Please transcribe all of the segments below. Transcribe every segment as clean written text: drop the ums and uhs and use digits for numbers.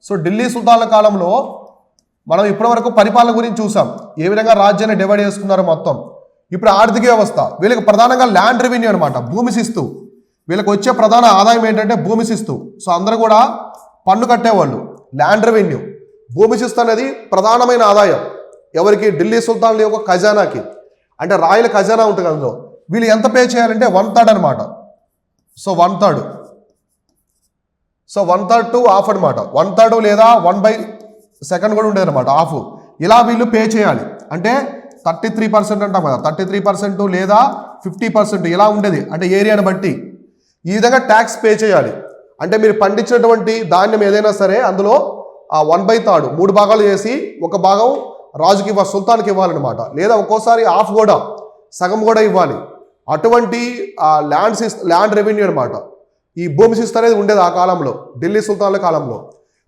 So Delhi సుల్తాన్ల కాలంలో మనం ఇప్పటివరకు పరిపాలన గురించి చూసాం, ఏ విధంగా రాజ్యాన్ని డివైడ్ చేసుకున్నారో మొత్తం. ఇప్పుడు ఆర్థిక వ్యవస్థ, వీళ్ళకి ప్రధానంగా ల్యాండ్ రెవెన్యూ అనమాట, భూమి శిస్తు. వీళ్ళకి వచ్చే ప్రధాన ఆదాయం ఏంటంటే భూమి శిస్తు. సో అందరూ కూడా పన్ను కట్టేవాళ్ళు. ల్యాండ్ రెవెన్యూ, భూమి శిస్తు అనేది ప్రధానమైన ఆదాయం ఎవరికి? ఢిల్లీ సుల్తాన్ల యొక్క ఖజానాకి, అంటే రాయల ఖజానా ఉంటుంది అందులో. వీళ్ళు ఎంత పే చేయాలంటే 1/3 అనమాట. సో 1/3, సో 1/3 టు హాఫ్ అనమాట. 1/3 లేదా 1/2 కూడా ఉండేది అనమాట, హాఫ్. ఇలా వీళ్ళు పే చేయాలి. అంటే 33% అంటాం కదా, 33% లేదా 50% ఇలా ఉండేది, అంటే ఏరియాని బట్టి. ఈ విధంగా ట్యాక్స్ పే చేయాలి. అంటే మీరు పండించినటువంటి ధాన్యం ఏదైనా సరే అందులో ఆ 1/3 3 భాగాలు చేసి ఒక భాగం రాజుకి సుల్తాన్కి ఇవ్వాలన్నమాట. లేదా ఒక్కోసారి హాఫ్ కూడా, సగం కూడా ఇవ్వాలి. అటువంటి ల్యాండ్ రెవెన్యూ అనమాట. ఈ భూమి శిస్తు అనేది ఉండేది ఆ కాలంలో, ఢిల్లీ సుల్తాన్ల కాలంలో.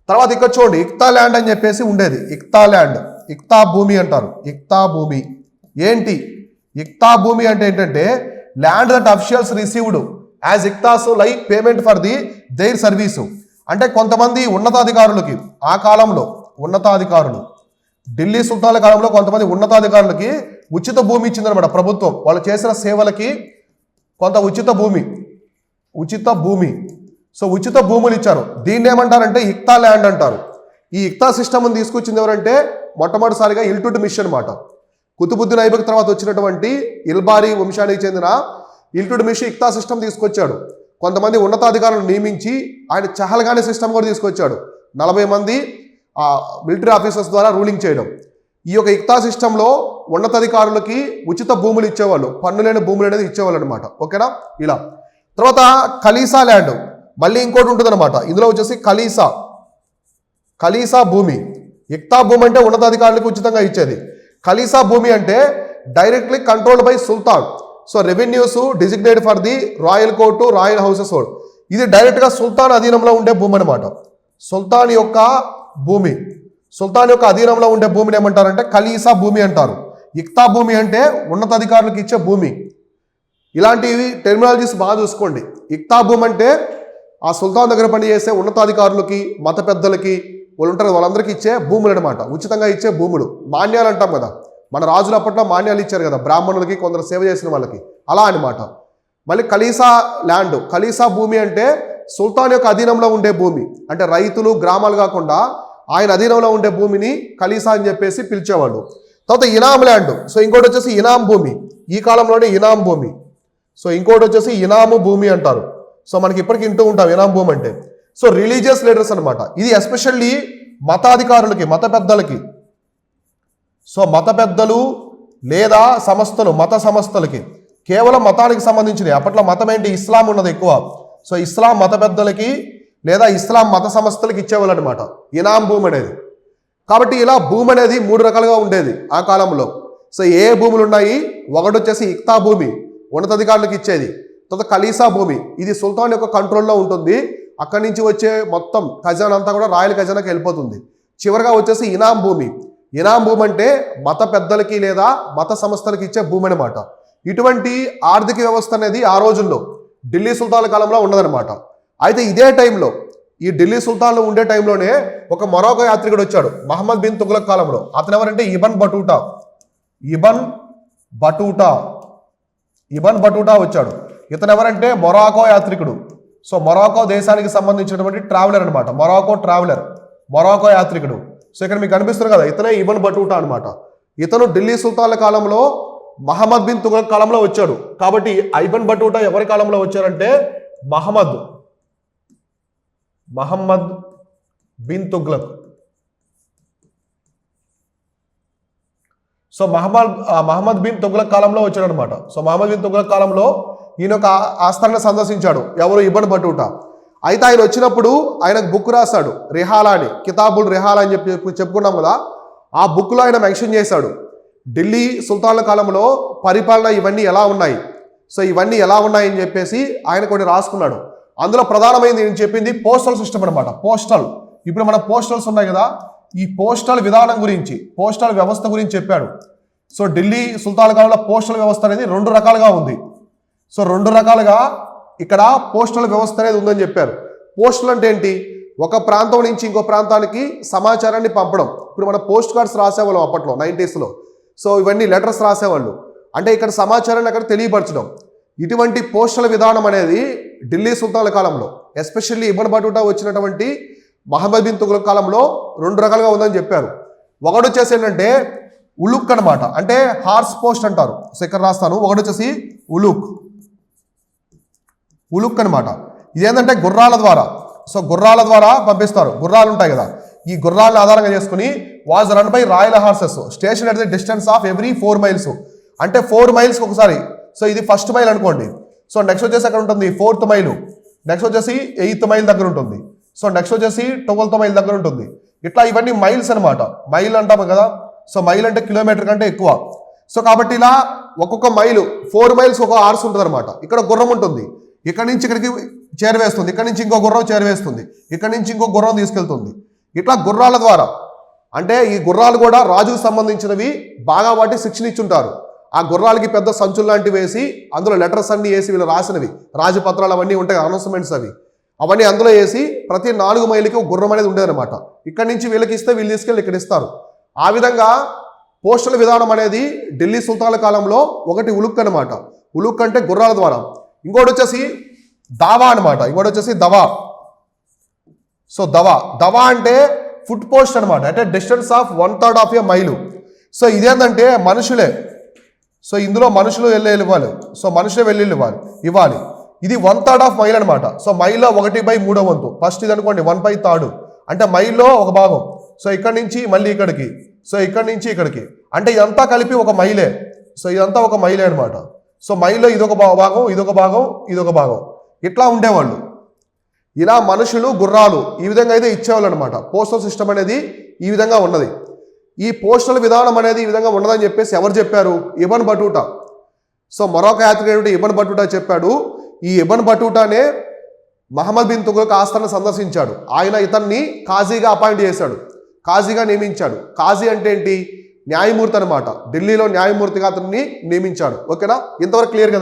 తర్వాత ఇక్కడ చూడండి, ఇక్తా ల్యాండ్ అని చెప్పేసి ఉండేది. ఇక్తా ల్యాండ్, ఇక్తా భూమి అంటారు. ఇక్తా భూమి ఏంటి? ఇక్తా భూమి అంటే ఏంటంటే land that officials received as ఇక్తాస్ like payment for the their service. అంటే కొంతమంది ఉన్నతాధికారులకి ఆ కాలంలో, ఉన్నతాధికారులు ఢిల్లీ సుల్తాన్ల కాలంలో కొంతమంది ఉన్నతాధికారులకి ఉచిత భూమి ఇచ్చిందనమాట ప్రభుత్వం. వాళ్ళు చేసిన సేవలకి కొంత ఉచిత భూమి. సో ఉచిత భూములు ఇచ్చారు. దీన్ని ఏమంటారంటే ఇక్తా ల్యాండ్ అంటారు. ఈ ఇక్తా సిస్టమ్ని తీసుకొచ్చింది ఎవరంటే మొట్టమొదటిసారిగా ఇల్టుట్మిష్ అనమాట. కుతుబుద్దీన్ ఐబక్ తర్వాత వచ్చినటువంటి ఇల్బారీ వంశానికి చెందిన ఇల్టుట్మిష్ ఇక్తా సిస్టమ్ తీసుకొచ్చాడు. కొంతమంది ఉన్నతాధికారులను నియమించి ఆయన చహల్గానీ సిస్టమ్ కూడా తీసుకొచ్చాడు. 40 మంది మిలిటరీ ఆఫీసర్స్ ద్వారా రూలింగ్ చేయడం. ఈ యొక్క ఇక్తా సిస్టంలో ఉన్నతాధికారులకి ఉచిత భూములు ఇచ్చేవాళ్ళు, పన్ను లేని భూములు అనేది ఇచ్చేవాళ్ళు అనమాట. ఓకేనా? ఇలా తర్వాత ఖలీసా ల్యాండ్, మళ్ళీ ఇంకోటి ఉంటుంది అనమాట. ఇందులో వచ్చేసి ఖలీసా భూమి. ఇక్తా భూమి అంటే ఉన్నతాధికారులకు ఉచితంగా ఇచ్చేది. ఖలీసా భూమి అంటే directly controlled by Sultan. So revenues designated for the royal court, royal houses hold. ఇది డైరెక్ట్గా సుల్తాన్ అధీనంలో ఉండే భూమి అనమాట. సుల్తాన్ యొక్క అధీనంలో ఉండే భూమిని ఏమంటారంటే ఖలీసా భూమి అంటారు. ఇక్తా భూమి అంటే ఉన్నతాధికారులకు ఇచ్చే భూమి. ఇలాంటివి టెర్మినాలజీస్ బాగా చూసుకోండి. ఇక్తా భూమి అంటే ఆ సుల్తాన్ దగ్గర పనిచేసే ఉన్నతాధికారులకి, మత పెద్దలకి, వాళ్ళు ఉంటారు, వాళ్ళందరికీ ఇచ్చే భూములు అనమాట, ఉచితంగా ఇచ్చే భూములు. మాన్యాలు అంటాం కదా, మన రాజులు అప్పట్లో మాన్యాలు ఇచ్చారు కదా బ్రాహ్మణులకి, కొందరు సేవ చేసిన వాళ్ళకి, అలా అనమాట. మళ్ళీ ఖలీసా ల్యాండ్, ఖలీసా భూమి అంటే సుల్తాన్ యొక్క అధీనంలో ఉండే భూమి. అంటే రైతులు, గ్రామాలు కాకుండా ఆయన అధీనంలో ఉండే భూమిని ఖలీసా అని చెప్పేసి పిలిచేవాళ్ళు. తర్వాత ఇనాం ల్యాండ్. సో ఇంకోటి వచ్చేసి ఇనాం భూమి, ఈ కాలంలోనే ఇనాం భూమి. సో ఇంకోటి వచ్చేసి ఇనాము భూమి అంటారు. సో మనకి ఇప్పటికి వింటూ ఉంటాం ఇనాం భూమి అంటే. సో రిలీజియస్ లీడర్స్ అనమాట. ఇది ఎస్పెషల్లీ మతాధికారులకి, మత పెద్దలకి. సో మత పెద్దలు లేదా సంస్థలు, మత సంస్థలకి, కేవలం మతానికి సంబంధించినవి. అప్పట్లో మతం ఏంటి? ఇస్లాం ఉన్నది ఎక్కువ. సో ఇస్లాం మత పెద్దలకి లేదా ఇస్లాం మత సంస్థలకి ఇచ్చేవాళ్ళు అనమాట ఇనాం భూమి అనేది. కాబట్టి ఇలా భూమి అనేది 3 రకాలుగా ఉండేది ఆ కాలంలో. సో ఏ భూములు ఉన్నాయి? ఒకటి వచ్చేసి ఇక్తా భూమి, ఉన్నతాధికారులకు ఇచ్చేది. తర్వాత ఖలీసా భూమి, ఇది సుల్తాన్ యొక్క కంట్రోల్లో ఉంటుంది. అక్కడి నుంచి వచ్చే మొత్తం ఖజానా అంతా కూడా రాయల్ ఖజానాకి వెళ్ళిపోతుంది. చివరిగా వచ్చేసి ఇనాం భూమి. ఇనాం భూమి అంటే మత పెద్దలకి లేదా మత సంస్థలకి ఇచ్చే భూమి అనమాట. ఇటువంటి ఆర్థిక వ్యవస్థ అనేది ఆ రోజుల్లో ఢిల్లీ సుల్తాన్ల కాలంలో ఉన్నదనమాట. అయితే ఇదే టైంలో, ఈ ఢిల్లీ సుల్తాన్లు ఉండే టైంలోనే ఒక మొరాకో యాత్రికుడు వచ్చాడు మహమ్మద్ బిన్ తుగ్లక్ కాలంలో. అతను ఎవరంటే ఇబన్ బటూటా వచ్చాడు. ఇతను ఎవరంటే మొరాకో యాత్రికుడు. సో మొరాకో దేశానికి సంబంధించినటువంటి ట్రావెలర్ అనమాట, మొరాకో యాత్రికుడు. సో ఇక్కడ మీకు కనిపిస్తుంది కదా, ఇతనే ఇబన్ బటూటా అనమాట. ఇతను ఢిల్లీ సుల్తాన్ల కాలంలో మహమ్మద్ బిన్ తుగ్లక్ కాలంలో వచ్చాడు. కాబట్టి ఇబన్ బటూటా ఎవరి కాలంలో వచ్చారంటే మహమ్మద్ బిన్ తుగ్లక్. సో మహమ్మద్ బిన్ తుగ్లక్ కాలంలో వచ్చాడు అనమాట. సో మహమ్మద్ బిన్ తుగ్లక్ కాలంలో ఈయన ఒక ఆస్థానాన్ని సందర్శించాడు. ఎవరు? Ibn Battuta. అయితే ఆయన వచ్చినప్పుడు ఆయనకు బుక్ రాశాడు, రిహాలా అని, కితాబుల్ రిహాలా అని చెప్పుకున్నాం కదా. ఆ బుక్లో ఆయన మెన్షన్ చేశాడు ఢిల్లీ సుల్తాన్ల కాలంలో పరిపాలన ఇవన్నీ ఎలా ఉన్నాయి. సో ఇవన్నీ ఎలా ఉన్నాయని చెప్పేసి ఆయన కొన్ని రాసుకున్నాడు. అందులో ప్రధానమైనది నేను చెప్పింది పోస్టల్ సిస్టమ్ అనమాట. పోస్టల్, ఇప్పుడు మన పోస్టల్స్ ఉన్నాయి కదా, ఈ పోస్టల్ విధానం గురించి, పోస్టల్ వ్యవస్థ గురించి చెప్పాడు. సో ఢిల్లీ సుల్తాన్ల కాలంలో పోస్టల్ వ్యవస్థ అనేది 2 రకాలుగా ఉంది. సో 2 రకాలుగా ఇక్కడ పోస్టల్ వ్యవస్థ అనేది ఉందని చెప్పారు. పోస్టల్ అంటే ఏంటి? ఒక ప్రాంతం నుంచి ఇంకో ప్రాంతానికి సమాచారాన్ని పంపడం. ఇప్పుడు మన పోస్ట్ కార్డ్స్ రాసేవాళ్ళం అప్పట్లో 90s. సో ఇవన్నీ లెటర్స్ రాసేవాళ్ళు. అంటే ఇక్కడ సమాచారాన్ని అక్కడ తెలియపరచడం. ఇటువంటి పోస్టల్ విధానం అనేది ఢిల్లీ సుల్తాన్ల కాలంలో, ఎస్పెషల్లీ ఇబ్న్ బటూటా వచ్చినటువంటి మహమ్మద్ బిన్ తుగ్లక్ కాలంలో 2 రకాలుగా ఉందని చెప్పారు. ఒకటి వచ్చేసి ఏంటంటే ఉలుక్ అనమాట, అంటే హార్స్ పోస్ట్ అంటారు. సో ఇక్కడ రాస్తాను. ఒకటి వచ్చేసి ఉలుక్ అనమాట. ఇదేంటంటే గుర్రాల ద్వారా, సో గుర్రాల ద్వారా పంపిస్తారు. గుర్రాలు ఉంటాయి కదా, ఈ గుర్రాలను ఆధారంగా చేసుకుని was run by royal horses station at the distance of every 4 miles. అంటే 4 miles ఒకసారి. సో ఇది ఫస్ట్ మైల్ అనుకోండి. సో నెక్స్ట్ వచ్చేసి అక్కడ ఉంటుంది 4th మైల్, నెక్స్ట్ వచ్చేసి 8th మైల్ దగ్గర ఉంటుంది. సో నెక్స్ట్ వచ్చేసి 12th మైల్ దగ్గర ఉంటుంది. ఇట్లా ఇవన్నీ మైల్స్ అనమాట. మైల్ అంటాము కదా, సో మైల్ అంటే కిలోమీటర్ కంటే ఎక్కువ. సో కాబట్టి ఇలా ఒక్కొక్క మైలు 4 miles ఒక హార్స్ ఉంటుంది అనమాట. ఇక్కడ గుర్రం ఉంటుంది, ఇక్కడ నుంచి ఇక్కడికి చేరవేస్తుంది, ఇక్కడ నుంచి ఇంకో గుర్రం చేరవేస్తుంది, ఇక్కడ నుంచి ఇంకో గుర్రం తీసుకెళ్తుంది. ఇట్లా గుర్రాల ద్వారా, అంటే ఈ గుర్రాలు కూడా రాజుకు సంబంధించినవి, బాగా వాటి శిక్షణ ఇచ్చుంటారు. ఆ గుర్రాలకి పెద్ద సంచులు లాంటివి వేసి అందులో లెటర్స్ అన్ని వేసి వీళ్ళు రాసినవి రాజపత్రాలు అవన్నీ ఉంటాయి, అనౌన్స్మెంట్స్ అవన్నీ అందులో వేసి ప్రతి 4 మైళ్ళకి ఒక గుర్రం అనేది ఉండేదన్నమాట. ఇక్కడ నుంచి వీళ్ళకి ఇస్తే వీళ్ళు తీసుకెళ్ళి ఇక్కడ ఇస్తారు. ఆ విధంగా పోస్టల్ విధానం అనేది ఢిల్లీ సుల్తాన్ల కాలంలో ఒకటి ఉలుక్ అనమాట. ఉలుక్ అంటే గుర్రాల ద్వారా. ఇంకోటి వచ్చేసి దావా అనమాట. ఇంకోటి వచ్చేసి దవా. సో దవా అంటే ఫుట్ పోస్ట్ అనమాట, అంటే distance of 1/3 of a mile. So ఇదేంటంటే మనుషులే. సో ఇందులో మనుషులు ఇవ్వాలి. సో మనుషులే వెళ్ళి ఇవ్వాలి. ఇది 1/3 of a mile అనమాట. సో మైల్లో 1/3 వంతు. ఫస్ట్ ఇది అనుకోండి 1/3, అంటే మైల్లో ఒక భాగం. సో ఇక్కడ నుంచి మళ్ళీ ఇక్కడికి, సో ఇక్కడ నుంచి ఇక్కడికి, అంటే ఇదంతా కలిపి ఒక మైలే. సో ఇదంతా ఒక మైలే అనమాట. సో మైల్లో ఇదొక భాగం, ఇదొక భాగం, ఇదొక భాగం, ఇట్లా ఉండేవాళ్ళు. ఇలా మనుషులు, గుర్రాలు ఈ విధంగా అయితే ఇచ్చేవాళ్ళు అనమాట. పోస్టల్ సిస్టమ్ అనేది ఈ విధంగా ఉన్నది. ఈ పోస్టల్ విధానం అనేది ఈ విధంగా ఉన్నదని చెప్పేసి ఎవరు చెప్పారు? Ibn Battuta. సో మరొక యాత్రికుడు ఇబ్న్ బటూటా చెప్పాడు. ఈ ఇబ్న్ బటూటానే మహమ్మద్ బిన్ తుగ్లక్ ఆస్థానాన్ని సందర్శించాడు. ఆయన ఇతన్ని కాజీగా అపాయింట్ చేశాడు, కాజీగా నియమించాడు. కాజీ అంటే ఏంటి? న్యాయమూర్తి అనమాట. ఢిల్లీలో న్యాయమూర్తిగా అతన్ని నియమించాడు. ఓకేనా? ఇంతవరకు క్లియర్ కదా?